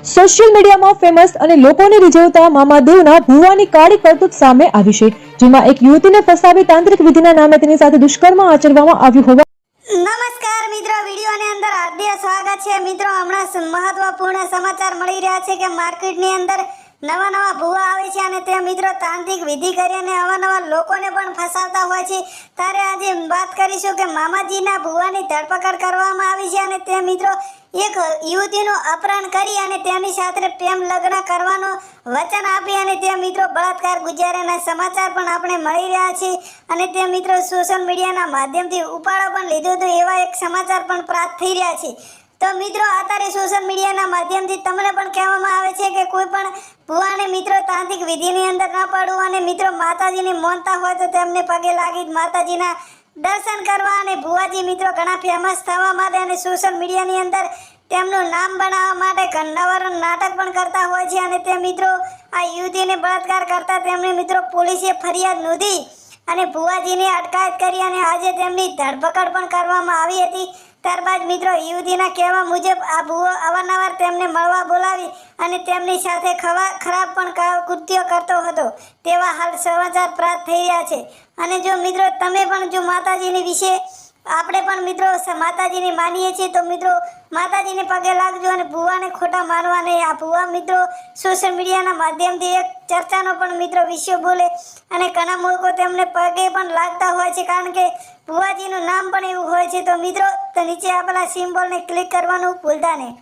Social મીડિયામાં famous અને લોકોને રીઝવતા મામાદેવના ભુવાની કાળી કરતૂત સામે આવી છે, જેમાં એક યુવતીને ફસાવી તાંત્રિક વિધિના નામે તેની સાથે દુષ્કર્મ આચરવામાં આવ્યું હોવા. નમસ્કાર મિત્રો, વિડીયોની અંદર હાર્દિક સ્વાગત છે. મિત્રો, હમણાં મહત્વપૂર્ણ સમાચાર મળી રહ્યા છે કે માર્કેટની અંદર નવા ભુવા આવે છે અને તે મિત્રો તાંત્રિક વિધિ કરીને અવારનવાર લોકોને પણ ફસાવતા હોય છે. ત્યારે આજે વાત કરીશું કે મામાજીના ભુવાની ધરપકડ કરવામાં આવી છે અને તે મિત્રો એક યુવતીનું અપહરણ કરી અને તેની સાથે પ્રેમ લગ્ન કરવાનો વચન આપી અને તે મિત્રો બળાત્કાર ગુજાર્યાના સમાચાર પણ આપણે મળી રહ્યા છે અને તે મિત્રો સોશિયલ મીડિયાના માધ્યમથી ઉપાડો પણ લીધો હતો એવા એક સમાચાર પણ પ્રાપ્ત થઈ રહ્યા છે. તો મિત્રો, અત્યારે સોશિયલ મીડિયાના માધ્યમથી તમને પણ કહેવામાં આવે છે કે કોઈ પણ ભુવાને મિત્રો તાંત્રિક વિધિની અંદર ન પડવું અને મિત્રો માતાજીને માનતા હોય તો તેમને પગે લાગી માતાજીના દર્શન કરવા અને ભુવાજી મિત્રો ઘણા ફેમસ થવા માટે અને સોશિયલ મીડિયાની અંદર તેમનું નામ બનાવવા માટે ઘરનાવર નાટક પણ કરતા હોય છે અને તે મિત્રો આ યુવતીને બળાત્કાર કરતા તેમને મિત્રો પોલીસે ફરિયાદ નોંધી અને ભુવાજીની અટકાયત કરી અને આજે તેમની ધરપકડ પણ કરવામાં આવી હતી. ત્યારબાદ મિત્રો યુવતીના કહેવા મુજબ આ ભુવો અવારનવાર તેમને મળવા બોલાવી અને તેમની સાથે ખરાબ પણ કૃત્યો કરતો હતો તેવા હાલ સમાચાર પ્રાપ્ત થઈ રહ્યા છે. અને જો મિત્રો તમે પણ જો માતાજીની વિશે આપણે પણ મિત્રો માતાજીને માનીએ છીએ તો મિત્રો માતાજીને પગે લાગજો અને ભુવાને ખોટા માનવા નહીં. આ ભુવા મિત્રો સોશિયલ મીડિયાના માધ્યમથી એક ચર્ચાનો પણ મિત્રો વિષય બોલે અને ઘણા લોકો તેમને પગે પણ લાગતા હોય છે કારણ કે ભુવાજીનું નામ પણ એવું હોય છે. તો મિત્રો નીચે આપેલા સિમ્બોલને ક્લિક કરવાનું ભૂલતા નહીં.